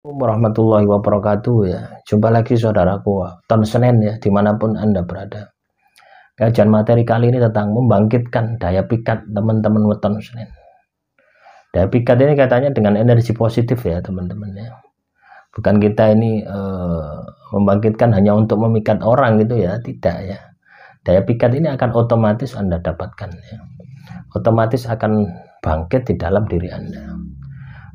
Warahmatullahi wabarakatuh ya. Jumpa lagi saudaraku, ton Senin ya, dimanapun Anda berada. Kajian materi kali ini tentang membangkitkan daya pikat teman-teman weton Senin. Daya pikat ini katanya dengan energi positif ya teman-teman ya. Bukan kita ini membangkitkan hanya untuk memikat orang gitu ya, tidak ya. Daya pikat ini akan otomatis Anda dapatkan ya. Otomatis akan bangkit di dalam diri Anda.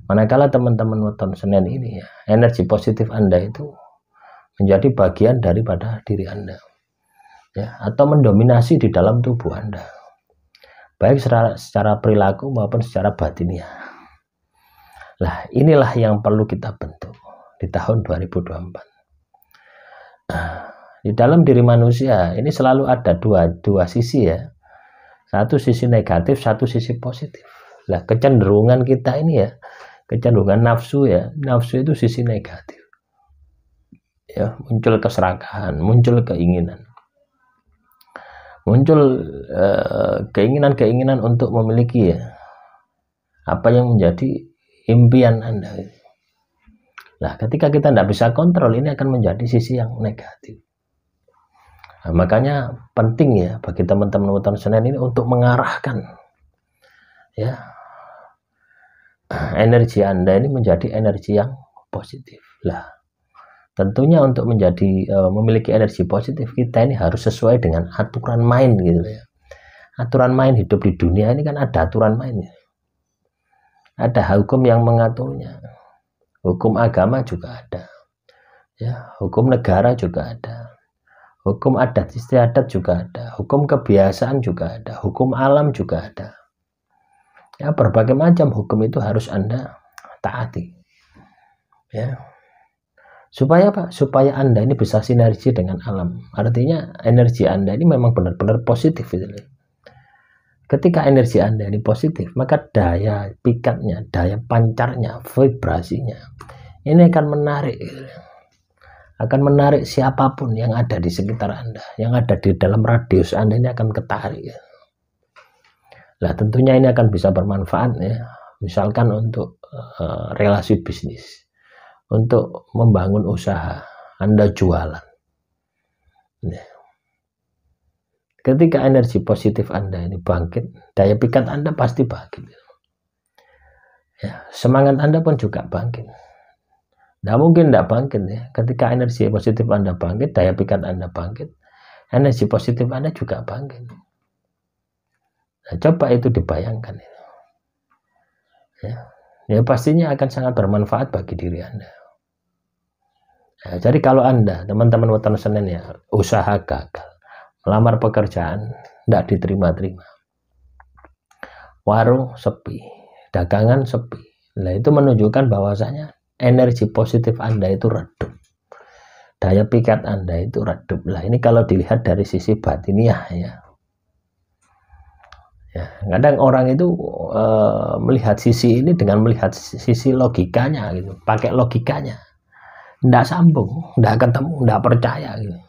Manakala teman-teman weton Senin ini ya, energi positif Anda itu menjadi bagian daripada diri Anda ya, atau mendominasi di dalam tubuh Anda, baik secara perilaku maupun secara batiniah. Lah inilah yang perlu kita bentuk di tahun 2024. Di dalam diri manusia ini selalu ada dua sisi ya, satu sisi negatif, satu sisi positif. Lah kecenderungan kita ini ya, kecenderungan nafsu ya, nafsu itu sisi negatif ya, muncul keserakahan, muncul keinginan, muncul keinginan untuk memiliki ya apa yang menjadi impian Anda. Nah ketika kita tidak bisa kontrol, ini akan menjadi sisi yang negatif. Nah, makanya penting ya bagi teman-teman weton Senin ini untuk mengarahkan ya energi Anda ini menjadi energi yang positif. Lah tentunya untuk menjadi memiliki energi positif, kita ini harus sesuai dengan aturan main gitu ya. Aturan main hidup di dunia ini kan ada aturan main ya. Ada hukum yang mengaturnya. Hukum agama juga ada. Ya, hukum negara juga ada. Hukum adat istiadat juga ada. Hukum kebiasaan juga ada. Hukum alam juga ada. Ya, berbagai macam hukum itu harus Anda taati. Ya. Supaya apa? Supaya Anda ini bisa sinergi dengan alam. Artinya energi Anda ini memang benar-benar positif gitu. Ketika energi Anda ini positif, maka daya pikatnya, daya pancarnya, vibrasinya ini akan menarik siapapun yang ada di sekitar Anda, yang ada di dalam radius Anda ini akan ketarik. Nah tentunya ini akan bisa bermanfaat ya, misalkan untuk relasi bisnis, untuk membangun usaha, Anda jualan. Nah, ketika energi positif Anda ini bangkit, daya pikat Anda pasti bangkit. Ya, semangat Anda pun juga bangkit. Nah mungkin tidak bangkit ya. Ketika energi positif Anda bangkit, daya pikat Anda bangkit, energi positif Anda juga bangkit. Nah, coba itu dibayangkan ya, pastinya akan sangat bermanfaat bagi diri Anda. Nah, jadi kalau Anda teman-teman weton Senin ya, usaha gagal, melamar pekerjaan tidak diterima-terima, warung sepi, dagangan sepi, nah itu menunjukkan bahwasanya energi positif Anda itu redup, daya pikat Anda itu redup. Lah ini kalau dilihat dari sisi batiniah ya. Ya, kadang orang itu melihat sisi ini dengan melihat sisi logikanya gitu, pakai logikanya, tidak sambung, tidak ketemu, tidak percaya gitu.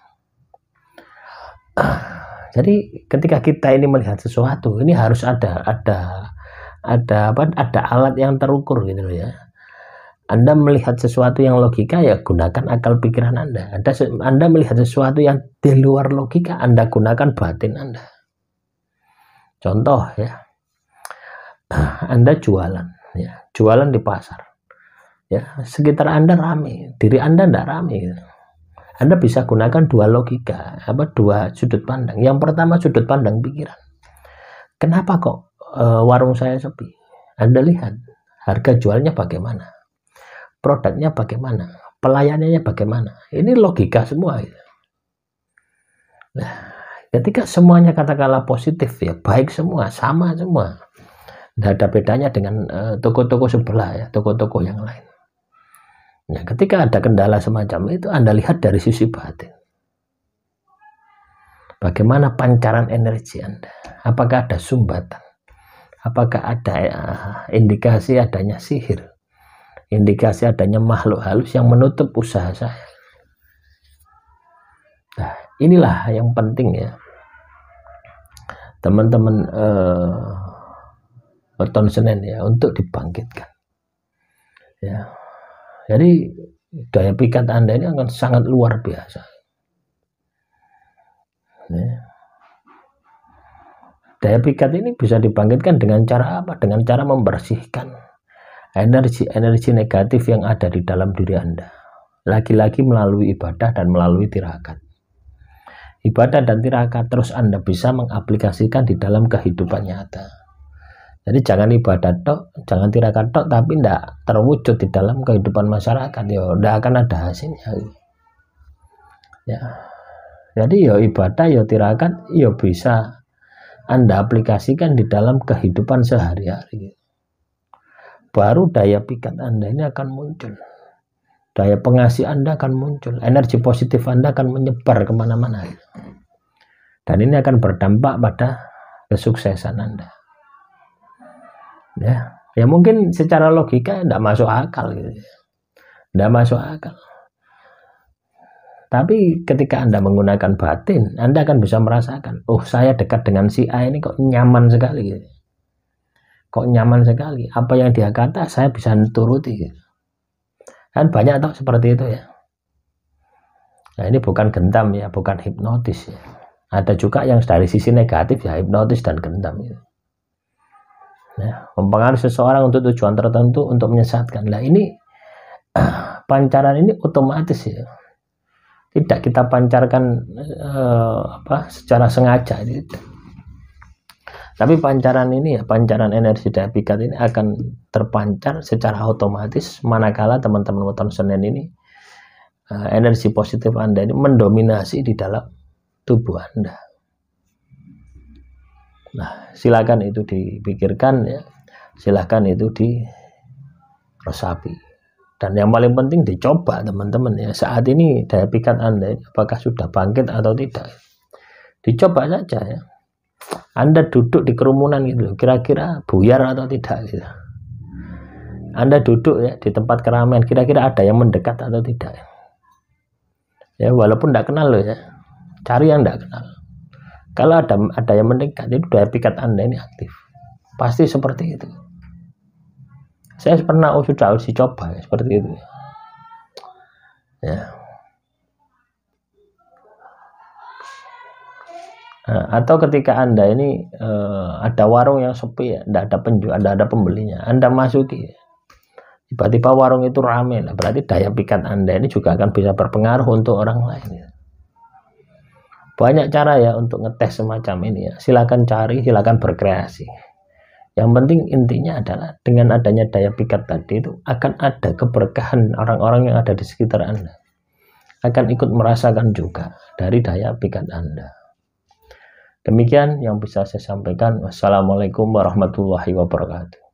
Jadi ketika kita ini melihat sesuatu, ini harus ada alat yang terukur gitu loh ya. Anda melihat sesuatu yang logika ya gunakan akal pikiran Anda. Anda melihat sesuatu yang di luar logika, Anda gunakan batin Anda. Contoh ya, Anda jualan ya, jualan di pasar ya, sekitar Anda ramai, diri Anda tidak ramai gitu. Anda bisa gunakan dua logika, dua sudut pandang. Yang pertama sudut pandang pikiran. Kenapa kok warung saya sepi? Anda lihat harga jualnya bagaimana, produknya bagaimana, pelayanannya bagaimana. Ini logika semua gitu. Nah ketika semuanya katakanlah positif ya, baik semua, sama semua, tidak ada bedanya dengan toko-toko sebelah ya, toko-toko yang lain. Nah, ketika ada kendala semacam itu, Anda lihat dari sisi batin. Bagaimana pancaran energi Anda? Apakah ada sumbatan? Apakah ada indikasi adanya sihir? Indikasi adanya makhluk halus yang menutup usaha saya? Nah, inilah yang penting ya. Teman-teman weton Senin ya, untuk dibangkitkan. Ya. Jadi daya pikat Anda ini akan sangat luar biasa. Ya. Daya pikat ini bisa dibangkitkan dengan cara apa? Dengan cara membersihkan energi negatif yang ada di dalam diri Anda. Lagi-lagi melalui ibadah dan melalui tirakat. Ibadah dan tirakat terus Anda bisa mengaplikasikan di dalam kehidupan nyata. Jadi jangan ibadah tok, jangan tirakat tok, tapi tidak terwujud di dalam kehidupan masyarakat, ya tidak akan ada hasilnya. Ya, jadi ya ibadah, ya tirakat, ya bisa Anda aplikasikan di dalam kehidupan sehari-hari. Baru daya pikat Anda ini akan muncul, daya pengasih Anda akan muncul, energi positif Anda akan menyebar kemana-mana, dan ini akan berdampak pada kesuksesan Anda. Ya mungkin secara logika tidak masuk akal gitu. Tidak masuk akal. Tapi ketika Anda menggunakan batin, Anda akan bisa merasakan, oh saya dekat dengan si A ini kok nyaman sekali gitu. Kok nyaman sekali. Apa yang dia kata saya bisa turuti gitu. Kan banyak tau seperti itu ya. Nah ini bukan gentam ya, bukan hipnotis ya. Ada juga yang dari sisi negatif ya, hipnotis dan gentam gitu. Ya, mempengaruhi seseorang untuk tujuan tertentu, untuk menyesatkan. Nah ini pancaran ini otomatis ya, tidak kita pancarkan secara sengaja gitu. Tapi pancaran ini ya, pancaran energi daya pikat ini akan terpancar secara otomatis manakala teman-teman weton Senin ini energi positif Anda ini mendominasi di dalam tubuh Anda. Nah, silakan itu dipikirkan ya, silakan itu diresapi, dan yang paling penting dicoba teman-teman ya. Saat ini daya pikat Anda apakah sudah bangkit atau tidak, dicoba saja ya. Anda duduk di kerumunan gitu, kira-kira buyar atau tidak gitu. Anda duduk ya di tempat keramaian, kira-kira ada yang mendekat atau tidak ya, walaupun tidak kenal loh ya, cari yang tidak kenal. Kalau ada yang mendekat, itu daya pikat Anda ini aktif. Pasti seperti itu. Saya pernah sudah uji coba ya, seperti itu. Ya. Nah, atau ketika Anda ini ada warung yang sepi ya, tidak ada pembelinya, Anda masuki. Tiba-tiba warung itu ramai, lah berarti daya pikat Anda ini juga akan bisa berpengaruh untuk orang lain. Ya. Banyak cara ya untuk ngetes semacam ini ya. Silakan cari, silakan berkreasi. Yang penting intinya adalah dengan adanya daya pikat tadi itu akan ada keberkahan orang-orang yang ada di sekitar Anda. Akan ikut merasakan juga dari daya pikat Anda. Demikian yang bisa saya sampaikan. Wassalamualaikum warahmatullahi wabarakatuh.